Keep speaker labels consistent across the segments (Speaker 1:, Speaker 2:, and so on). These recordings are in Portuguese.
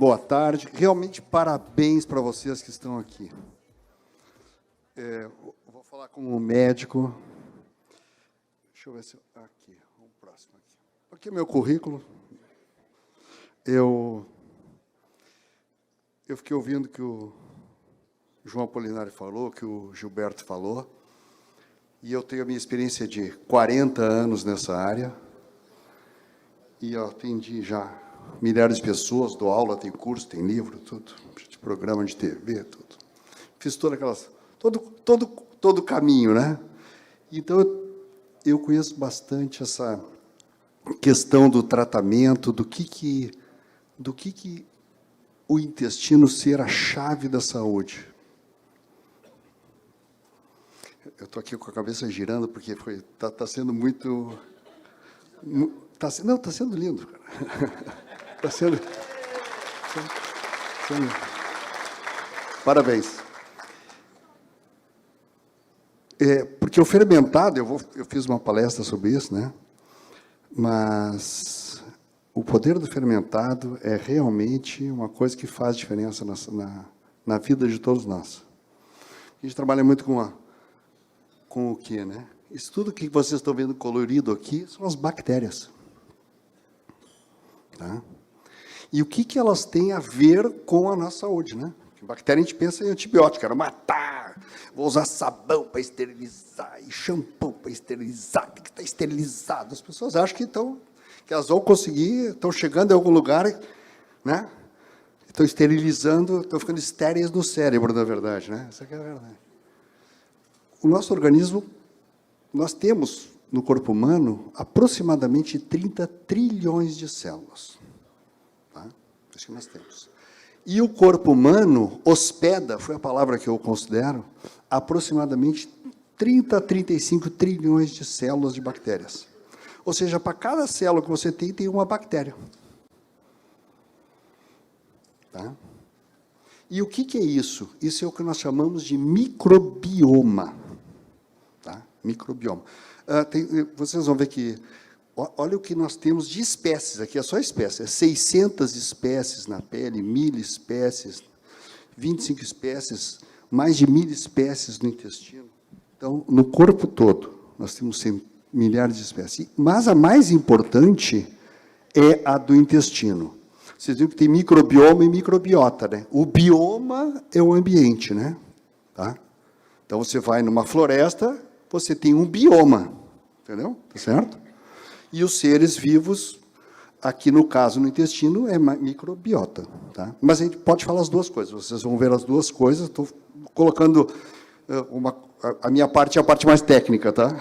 Speaker 1: Boa tarde. Realmente, parabéns para vocês que estão aqui. Vou falar como médico. Deixa eu ver se... Aqui, o próximo. Aqui é meu currículo. Eu fiquei ouvindo que o João Apolinário falou, que o Gilberto falou, e eu tenho a minha experiência de 40 anos nessa área, e eu atendi já milhares de pessoas, dou aula, tem curso, tem livro, tudo, programa de TV, tudo. Fiz todas aquelas... Todo o caminho, né? Então, eu conheço bastante essa questão do tratamento, do que o intestino ser a chave da saúde. Eu estou aqui com a cabeça girando, porque está sendo muito... Está sendo lindo, cara. Está sendo... Parabéns. Porque o fermentado, eu fiz uma palestra sobre isso, né? Mas o poder do fermentado é realmente uma coisa que faz diferença na vida de todos nós. A gente trabalha muito com o quê, né? Isso tudo que vocês estão vendo colorido aqui são as bactérias. Tá? E o que elas têm a ver com a nossa saúde, né? Porque bactéria a gente pensa em antibiótico, quero matar, vou usar sabão para esterilizar, e shampoo para esterilizar, tem que estar esterilizado. As pessoas acham que elas vão conseguir, estão chegando em algum lugar, né? Estão esterilizando, estão ficando estéreis no cérebro, na verdade, né? Essa aqui é a verdade. O nosso organismo, nós temos no corpo humano aproximadamente 30 trilhões de células. Tá? Isso que nós temos. E o corpo humano hospeda, foi a palavra que eu considero, aproximadamente 30 a 35 trilhões de células de bactérias. Ou seja, para cada célula que você tem uma bactéria. Tá? E o que é isso? Isso é o que nós chamamos de microbioma. Tá? Microbioma. Vocês vão ver que... Olha o que nós temos de espécies. Aqui é só espécie. 600 espécies na pele, 1.000 espécies, 25 espécies, mais de 1.000 espécies no intestino. Então, no corpo todo, nós temos milhares de espécies. Mas a mais importante é a do intestino. Vocês viram que tem microbioma e microbiota, né? O bioma é o ambiente, né? Tá? Então, você vai numa floresta, você tem um bioma, entendeu? Tá certo? E os seres vivos, aqui no caso, no intestino, é microbiota. Tá? Mas a gente pode falar as duas coisas. Vocês vão ver as duas coisas. Estou colocando a minha parte, é a parte mais técnica. Tá?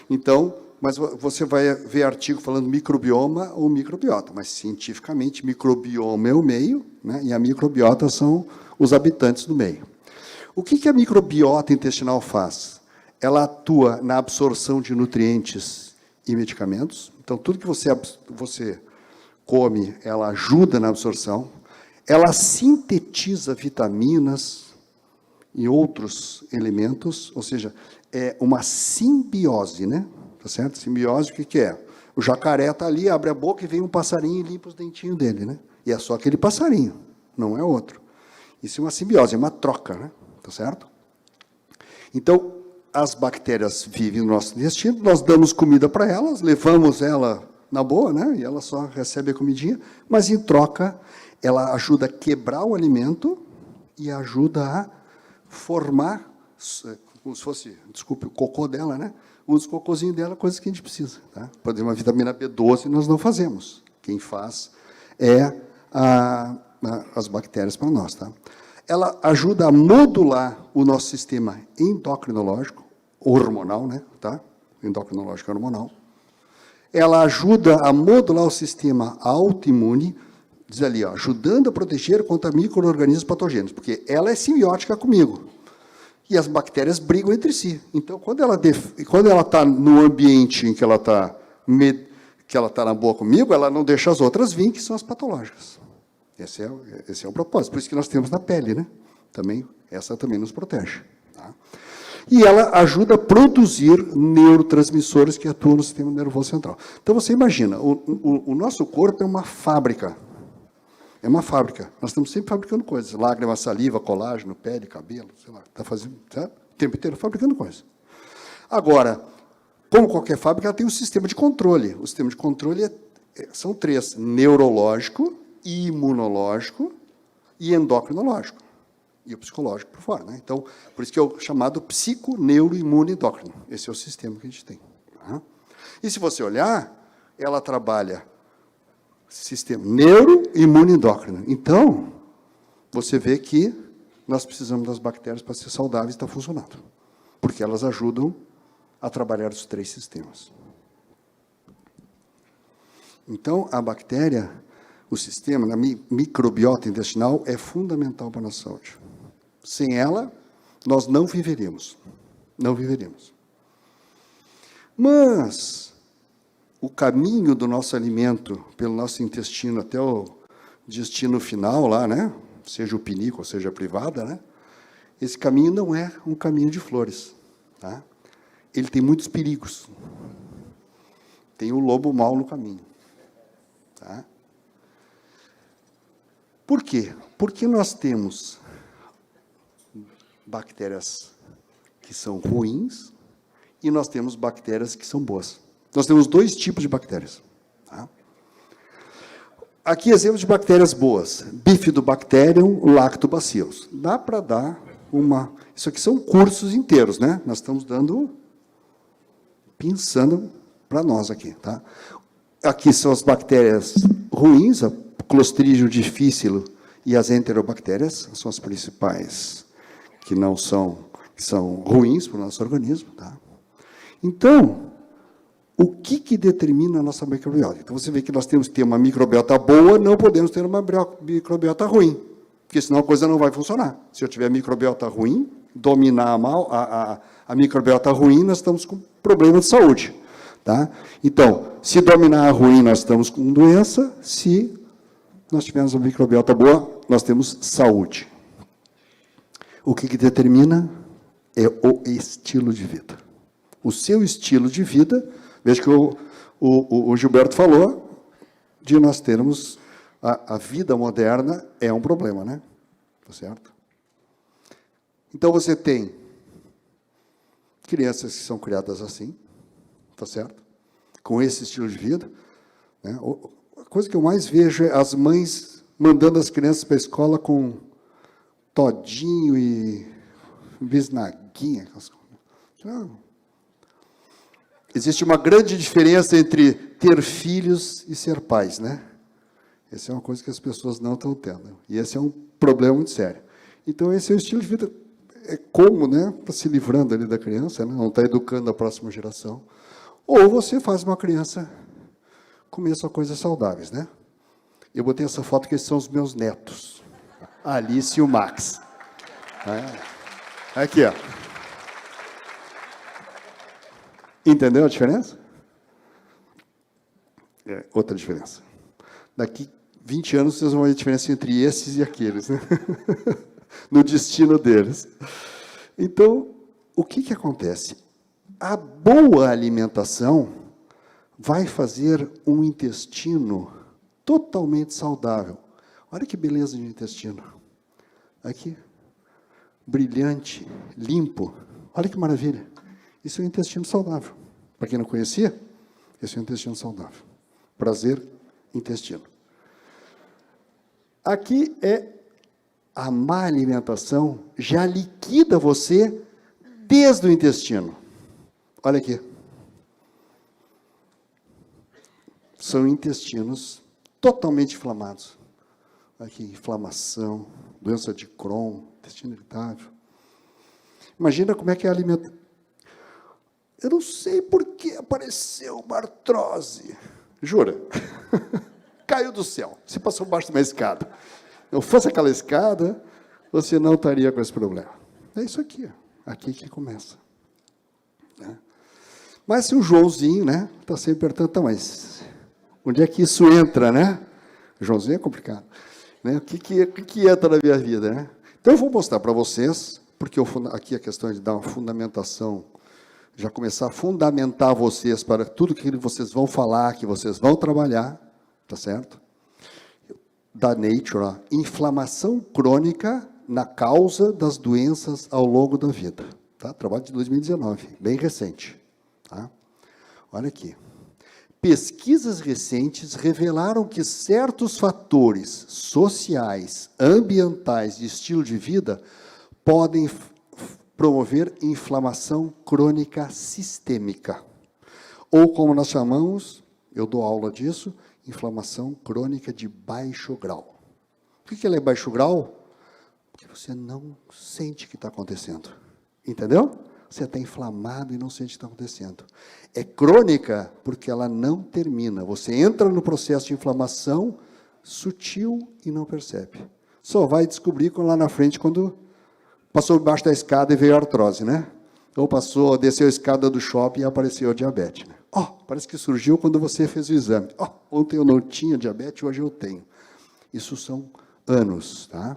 Speaker 1: Então, mas você vai ver artigo falando microbioma ou microbiota. Mas, cientificamente, microbioma é o meio, né? E a microbiota são os habitantes do meio. O que a microbiota intestinal faz? Ela atua na absorção de nutrientes e medicamentos. Então, tudo que você come, ela ajuda na absorção. Ela sintetiza vitaminas e outros elementos, ou seja, é uma simbiose, né? Tá certo? Simbiose, o que é? O jacaré está ali, abre a boca e vem um passarinho e limpa os dentinhos dele, né? E é só aquele passarinho, não é outro. Isso é uma simbiose, é uma troca, né? Tá certo? Então, as bactérias vivem no nosso intestino, nós damos comida para elas, levamos ela na boa, né? E ela só recebe a comidinha, mas, em troca, ela ajuda a quebrar o alimento e ajuda a formar, como se fosse, desculpe, o cocô dela, né? Os cocôzinhos dela, coisas que a gente precisa. Tá? Por exemplo, a vitamina B12 nós não fazemos. Quem faz é as bactérias para nós. Tá? Ela ajuda a modular o nosso sistema endocrinológico, hormonal, né? Tá? Endocrinológico hormonal. Ela ajuda a modular o sistema autoimune, diz ali, ó, ajudando a proteger contra micro-organismos patogênicos, porque ela é simbiótica comigo. E as bactérias brigam entre si. Então, quando ela está no ambiente em que ela está na boa comigo, ela não deixa as outras vir, que são as patológicas. Esse é o propósito. Por isso que nós temos na pele, né? Essa também nos protege. Tá? E ela ajuda a produzir neurotransmissores que atuam no sistema nervoso central. Então, você imagina, o nosso corpo é uma fábrica. É uma fábrica. Nós estamos sempre fabricando coisas. Lágrima, saliva, colágeno, pele, cabelo, sei lá. Está fazendo, sabe? O tempo inteiro fabricando coisas. Agora, como qualquer fábrica, ela tem um sistema de controle. O sistema de controle são 3. Neurológico, imunológico e endocrinológico. E o psicológico por fora. Né? Então, por isso que é o chamado psico, neuro, imune, endócrino. Esse é o sistema que a gente tem. Tá? E se você olhar, ela trabalha sistema neuro, imune, endócrino. Então, você vê que nós precisamos das bactérias para ser saudáveis e estar funcionando. Porque elas ajudam a trabalhar os 3 sistemas. Então, a bactéria, o sistema, a microbiota intestinal, é fundamental para a nossa saúde. Sem ela, nós não viveríamos. Não viveríamos. Mas o caminho do nosso alimento pelo nosso intestino até o destino final lá, né? Seja o pinículo, seja a privada, né? Esse caminho não é um caminho de flores, tá? Ele tem muitos perigos. Tem o lobo mau no caminho, tá? Por quê? Porque nós temos bactérias que são ruins e nós temos bactérias que são boas. Nós temos 2 tipos de bactérias. Tá? Aqui, exemplos de bactérias boas. Bifidobacterium, lactobacillus. Dá para dar uma... Isso aqui são cursos inteiros, né? Nós estamos pensando para nós aqui. Tá? Aqui são as bactérias ruins, a Clostridium difficile e as enterobactérias, são as principais que são ruins para o nosso organismo. Tá? Então, o que determina a nossa microbiota? Então, você vê que nós temos que ter uma microbiota boa, não podemos ter uma microbiota ruim, porque senão a coisa não vai funcionar. Se eu tiver microbiota ruim, dominar mal a microbiota ruim, nós estamos com problema de saúde. Tá? Então, se dominar a ruim, nós estamos com doença, se nós tivermos uma microbiota boa, nós temos saúde. O que determina é o estilo de vida. O seu estilo de vida, veja que o Gilberto falou, de nós termos a vida moderna é um problema, né? Tá certo? Então, você tem crianças que são criadas assim, tá certo? Com esse estilo de vida. Né? A coisa que eu mais vejo é as mães mandando as crianças para a escola com todinho e bisnaguinha. Existe uma grande diferença entre ter filhos e ser pais, né? Essa é uma coisa que as pessoas não estão tendo. E esse é um problema muito sério. Então, esse é o estilo de vida. É como, né? Para se livrando ali da criança, né? Não está educando a próxima geração. Ou você faz uma criança comer só coisas saudáveis, né? Eu botei essa foto que esses são os meus netos. A Alice e o Max. Aqui, ó. Entendeu a diferença? Outra diferença. Daqui 20 anos, vocês vão ver a diferença entre esses e aqueles, né? No destino deles. Então, o que acontece? A boa alimentação vai fazer um intestino totalmente saudável. Olha que beleza de intestino. Aqui, brilhante, limpo. Olha que maravilha. Isso é um intestino saudável. Para quem não conhecia, esse é um intestino saudável. Prazer, intestino. Aqui é a má alimentação, já liquida você desde o intestino. Olha aqui. São intestinos totalmente inflamados. Aqui, inflamação, doença de Crohn, intestino irritável. Imagina como é que é a alimentação. Eu não sei por que apareceu uma artrose. Jura? Caiu do céu. Você passou embaixo de uma escada. Não fosse aquela escada, você não estaria com esse problema. É isso aqui. Aqui que começa. Né? Mas se o Joãozinho, né, está sempre perguntando, tá, mas onde é que isso entra, né? O Joãozinho é complicado. Né? O que entra na minha vida, né? Então, eu vou mostrar para vocês, porque aqui a questão de dar uma fundamentação, já começar a fundamentar vocês para tudo que vocês vão falar, que vocês vão trabalhar, tá certo? da Nature, ó, inflamação crônica na causa das doenças ao longo da vida. Tá? Trabalho de 2019, bem recente. Tá? Olha aqui. Pesquisas recentes revelaram que certos fatores sociais, ambientais e estilo de vida podem promover inflamação crônica sistêmica. Ou, como nós chamamos, eu dou aula disso, inflamação crônica de baixo grau. Por que ela é baixo grau? Porque você não sente o que está acontecendo. Entendeu? Você está inflamado e não sente o que está acontecendo. É crônica porque ela não termina. Você entra no processo de inflamação sutil e não percebe. Só vai descobrir lá na frente quando passou debaixo da escada e veio a artrose, né? Ou desceu a escada do shopping e apareceu a diabetes. Né? Parece que surgiu quando você fez o exame. Ontem eu não tinha diabetes, hoje eu tenho. Isso são anos, tá?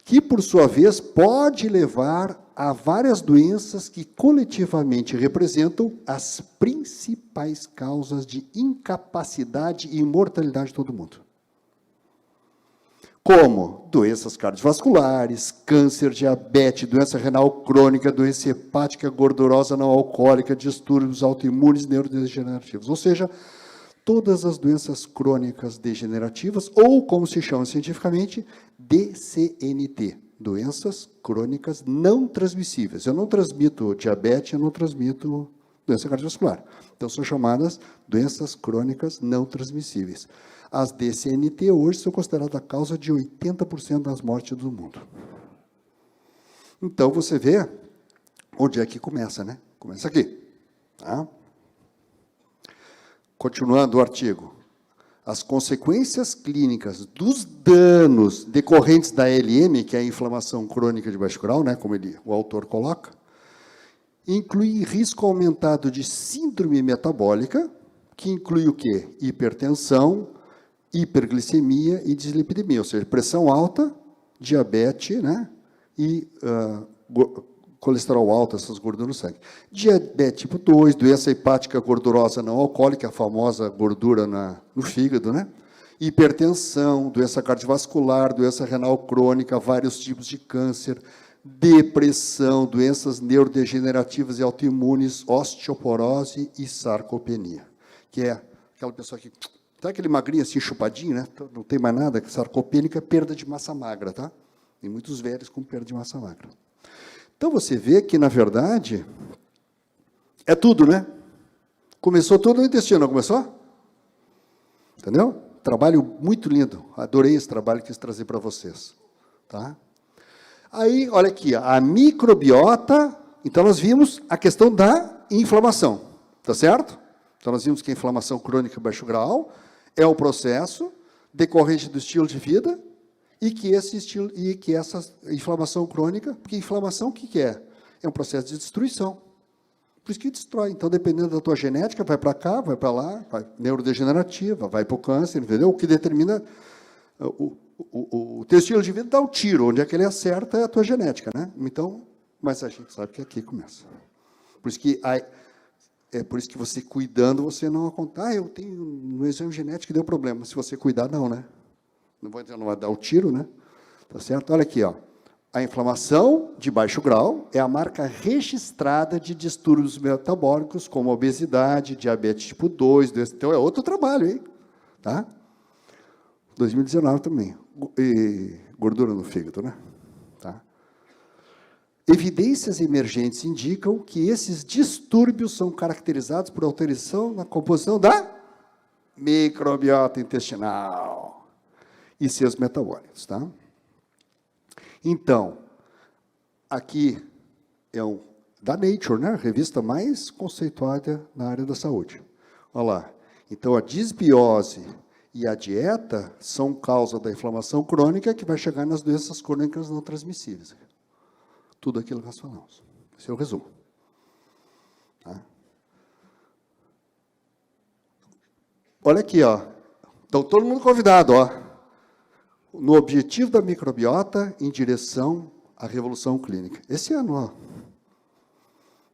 Speaker 1: Que, por sua vez, pode levar a várias doenças que coletivamente representam as principais causas de incapacidade e imortalidade de todo mundo. Como doenças cardiovasculares, câncer, diabetes, doença renal crônica, doença hepática gordurosa não alcoólica, distúrbios autoimunes neurodegenerativos. Ou seja, todas as doenças crônicas degenerativas, ou como se chama cientificamente, DCNT, doenças crônicas não transmissíveis. Eu não transmito diabetes, eu não transmito doença cardiovascular. Então, são chamadas doenças crônicas não transmissíveis. As DCNT hoje são consideradas a causa de 80% das mortes do mundo. Então, você vê onde é que começa, né? Começa aqui. Tá? Continuando o artigo. As consequências clínicas dos danos decorrentes da LM, que é a inflamação crônica de baixo grau, né, como o autor coloca, inclui risco aumentado de síndrome metabólica, que inclui o quê? Hipertensão, hiperglicemia e dislipidemia, ou seja, pressão alta, diabetes, né, e colesterol alto, essas gorduras no sangue. Diabetes tipo 2, doença hepática gordurosa não alcoólica, a famosa gordura no fígado, né? Hipertensão, doença cardiovascular, doença renal crônica, vários tipos de câncer, depressão, doenças neurodegenerativas e autoimunes, osteoporose e sarcopenia, que é aquela pessoa que tá aquele magrinho assim, chupadinho, né? Não tem mais nada, que sarcopênica é perda de massa magra, tá? Tem muitos velhos com perda de massa magra. Então, você vê que, na verdade, é tudo, né? Começou tudo no intestino, não começou? Entendeu? Trabalho muito lindo. Adorei esse trabalho que quis trazer para vocês. Tá? Aí, olha aqui, a microbiota. Então, nós vimos a questão da inflamação. Tá certo? Então, nós vimos que a inflamação crônica de baixo grau é um processo decorrente do estilo de vida, e que essa inflamação crônica, porque inflamação o que é? É um processo de destruição. Por isso que destrói. Então, dependendo da tua genética, vai para cá, vai para lá, vai neurodegenerativa, vai para o câncer, entendeu? O que determina o teu estilo de vida dá o tiro, onde é que ele acerta é a tua genética, né? Então, mas a gente sabe que aqui começa. Por isso que é por isso que você cuidando, você não acontece. Eu tenho no exame genético que deu problema. Se você cuidar, não, né? Não vai dar o tiro, né? Tá certo? Olha aqui, ó. A inflamação de baixo grau é a marca registrada de distúrbios metabólicos, como obesidade, diabetes tipo 2, então é outro trabalho, hein? Tá? 2019 também. E gordura no fígado, né? Tá? Evidências emergentes indicam que esses distúrbios são caracterizados por alteração na composição da microbiota intestinal e seus metabólitos, tá? Então, aqui é da Nature, né? A revista mais conceituada na área da saúde. Olha lá. Então, a disbiose e a dieta são causa da inflamação crônica que vai chegar nas doenças crônicas não transmissíveis. Tudo aquilo que nós falamos. Esse é o resumo. Tá? Olha aqui, ó. Então, todo mundo convidado, ó. No objetivo da microbiota em direção à revolução clínica. Esse ano, ó.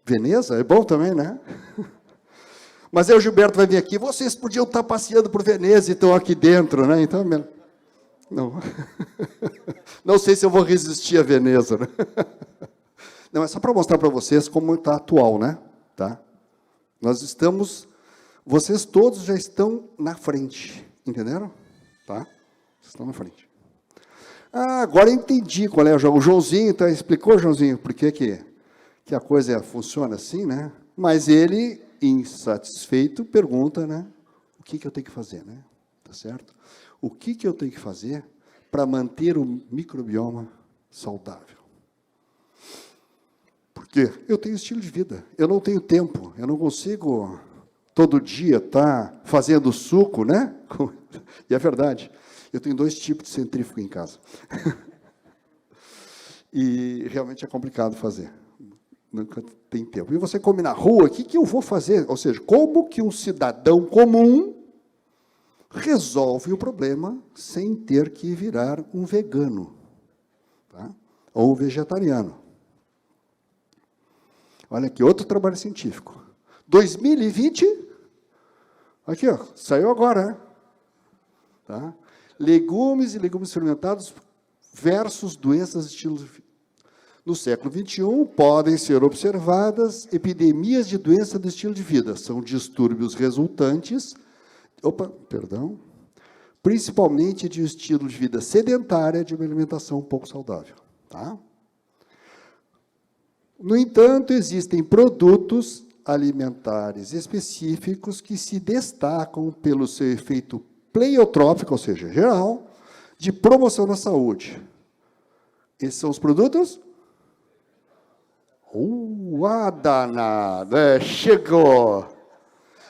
Speaker 1: Veneza é bom também, né? Mas aí o Gilberto vai vir aqui, vocês podiam estar passeando por Veneza e estão aqui dentro, né? Então, Não. Não sei se eu vou resistir a Veneza, né? Não, é só para mostrar para vocês como está atual, né? Tá? Nós estamos, vocês todos já estão na frente, entenderam? Tá? Vocês estão na frente. Ah, agora eu entendi qual é o jogo. O Joãozinho, tá, explicou, Joãozinho, por que a coisa funciona assim, né? Mas ele, insatisfeito, pergunta, né? O que eu tenho que fazer, né? Tá certo? O que eu tenho que fazer para manter o microbioma saudável? Porque eu tenho estilo de vida, eu não tenho tempo, eu não consigo todo dia estar fazendo suco, né? E é verdade, eu tenho 2 tipos de centrífugo em casa. E realmente é complicado fazer, nunca tem tempo. E você come na rua, o que eu vou fazer? Ou seja, como que um cidadão comum resolve o problema sem ter que virar um vegano, tá? Ou um vegetariano. Olha aqui, outro trabalho científico. 2020, aqui, ó, saiu agora, né? Tá? Legumes e legumes fermentados versus doenças de estilo de vida. No século XXI, podem ser observadas epidemias de doença do estilo de vida. São distúrbios resultantes, principalmente de um estilo de vida sedentária, de uma alimentação pouco saudável. Tá? No entanto, existem produtos alimentares específicos que se destacam pelo seu efeito pleiotrópico, ou seja, geral, de promoção da saúde. Esses são os produtos? Danada, chegou!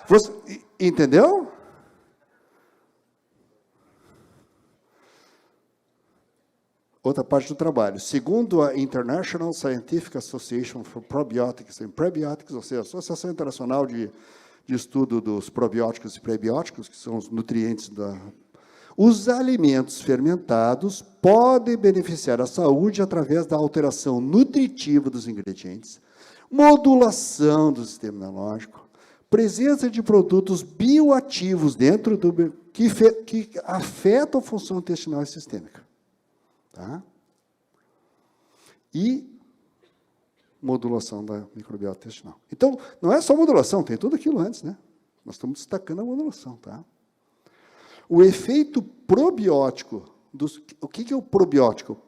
Speaker 1: Você, entendeu? Outra parte do trabalho. Segundo a International Scientific Association for Probiotics and Prebiotics, ou seja, a Associação Internacional de Estudo dos Probióticos e Prebióticos, que são os nutrientes os alimentos fermentados podem beneficiar a saúde através da alteração nutritiva dos ingredientes, modulação do sistema imunológico, presença de produtos bioativos dentro que afetam a função intestinal e sistêmica. Tá? E modulação da microbiota intestinal. Então, não é só modulação, tem tudo aquilo antes, né? Nós estamos destacando a modulação, tá? O efeito probiótico, o que é o probiótico?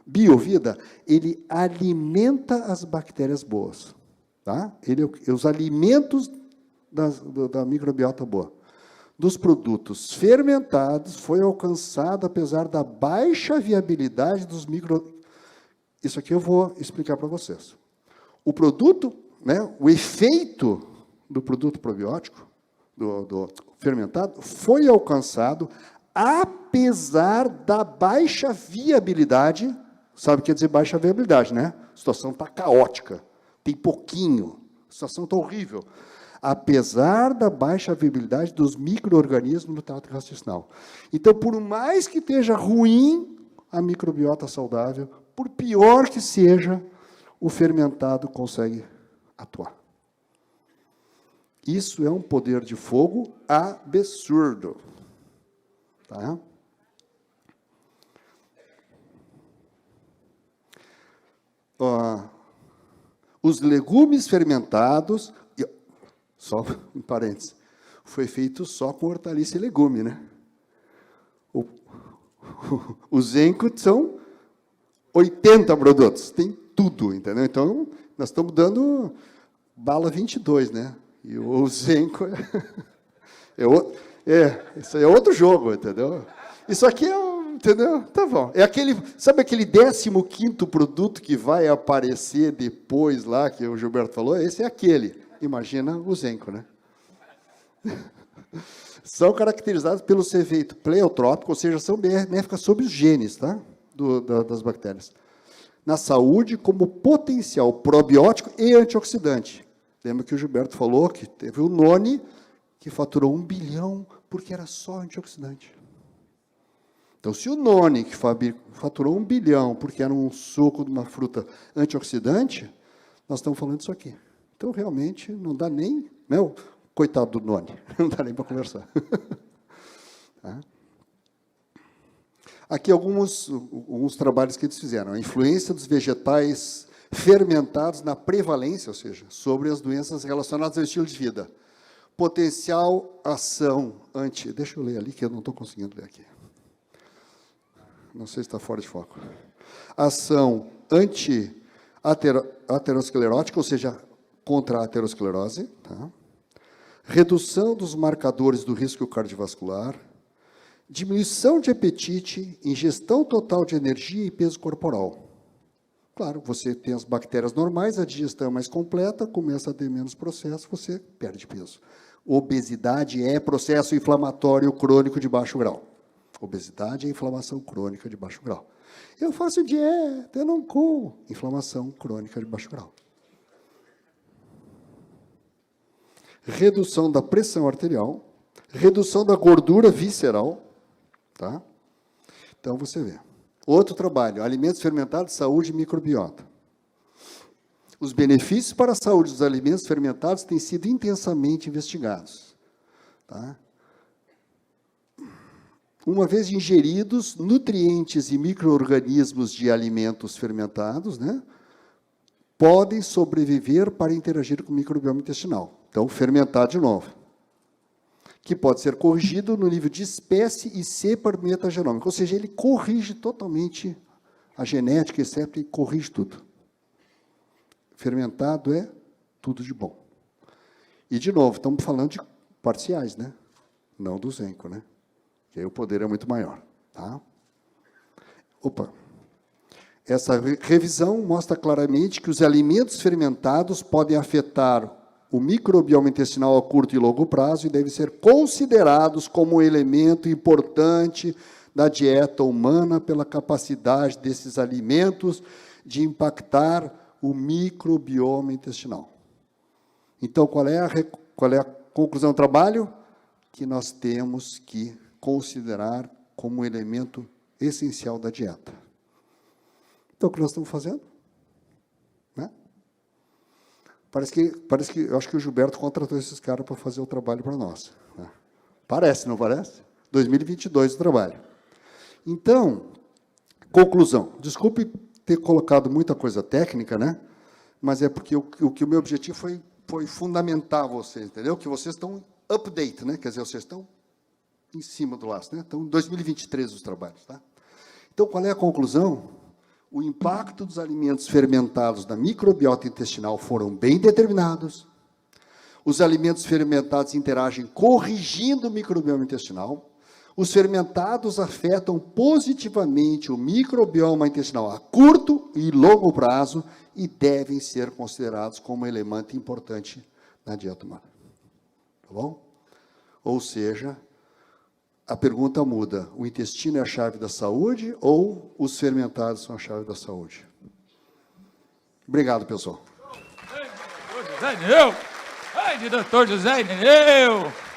Speaker 1: Biovida, ele alimenta as bactérias boas, tá? Os alimentos da microbiota boa. Dos produtos fermentados foi alcançado apesar da baixa viabilidade dos Isso aqui eu vou explicar para vocês. O produto, né, o efeito do produto probiótico, do fermentado, foi alcançado apesar da baixa viabilidade. Sabe o que quer dizer baixa viabilidade, né? A situação está caótica, tem pouquinho, a situação está horrível. Apesar da baixa viabilidade dos micro-organismos no trato intestinal. Então, por mais que esteja ruim a microbiota saudável, por pior que seja, o fermentado consegue atuar. Isso é um poder de fogo absurdo. Tá? Os legumes fermentados, só em parênteses, foi feito só com hortaliça e legume, né? Os Zenco são 80 produtos, tem tudo, entendeu? Então, nós estamos dando bala 22, né? E o Zenco isso aí é outro jogo, entendeu? Isso aqui entendeu? Tá bom. É sabe aquele 15º produto que vai aparecer depois lá, que o Gilberto falou? Esse é aquele. Imagina o Zenco, né? São caracterizados pelo seu efeito pleiotrópico, ou seja, são benéficas sobre os genes, tá? Das bactérias. Na saúde, como potencial probiótico e antioxidante. Lembra que o Gilberto falou que teve o Noni, que faturou 1 bilhão, porque era só antioxidante. Então, se o Noni, que faturou 1 bilhão, porque era um suco de uma fruta antioxidante, nós estamos falando disso aqui. Então, realmente, não dá nem... Né, coitado do Noni, não dá nem para conversar. Tá? Aqui alguns trabalhos que eles fizeram. A influência dos vegetais fermentados na prevalência, ou seja, sobre as doenças relacionadas ao estilo de vida. Potencial ação anti... Deixa eu ler ali, que eu não estou conseguindo ler aqui. Não sei se está fora de foco. Ação anti-aterosclerótica, ou seja, contra a aterosclerose. Tá? Redução dos marcadores do risco cardiovascular. Diminuição de apetite, ingestão total de energia e peso corporal. Claro, você tem as bactérias normais, a digestão é mais completa, começa a ter menos processo, você perde peso. Obesidade é processo inflamatório crônico de baixo grau. Obesidade é inflamação crônica de baixo grau. Eu faço dieta, eu não como. Inflamação crônica de baixo grau. Redução da pressão arterial, redução da gordura visceral. Tá? Então, você vê. Outro trabalho, alimentos fermentados, saúde e microbiota. Os benefícios para a saúde dos alimentos fermentados têm sido intensamente investigados. Tá? Uma vez ingeridos, nutrientes e micro-organismos de alimentos fermentados, né, podem sobreviver para interagir com o microbioma intestinal. Então, fermentar de novo. Que pode ser corrigido no nível de espécie e cepa metagenômica. Ou seja, ele corrige totalmente a genética, exceto e corrige tudo. Fermentado é tudo de bom. E, de novo, estamos falando de parciais, né? Não do Zenco, né? Que aí o poder é muito maior. Tá? Opa! Essa revisão mostra claramente que os alimentos fermentados podem afetar o microbioma intestinal a curto e longo prazo e devem ser considerados como um elemento importante da dieta humana pela capacidade desses alimentos de impactar o microbioma intestinal. Então, qual é a conclusão do trabalho? Que nós temos que considerar como um elemento essencial da dieta. Então, o que nós estamos fazendo? Né? Parece que, eu acho que o Gilberto contratou esses caras para fazer o trabalho para nós. Né? Parece, não parece? 2022 o trabalho. Então, conclusão. Desculpe ter colocado muita coisa técnica, né? Mas é porque o meu objetivo foi fundamentar vocês, entendeu? Que vocês estão update, né? Quer dizer, vocês estão em cima do laço, né? Então, 2023 os trabalhos, tá? Então, qual é a conclusão? O impacto dos alimentos fermentados na microbiota intestinal foram bem determinados. Os alimentos fermentados interagem corrigindo o microbioma intestinal. Os fermentados afetam positivamente o microbioma intestinal a curto e longo prazo e devem ser considerados como elemento importante na dieta humana. Tá bom? Ou seja, a pergunta muda. O intestino é a chave da saúde ou os fermentados são a chave da saúde? Obrigado, pessoal.
Speaker 2: Doutor José Irineu!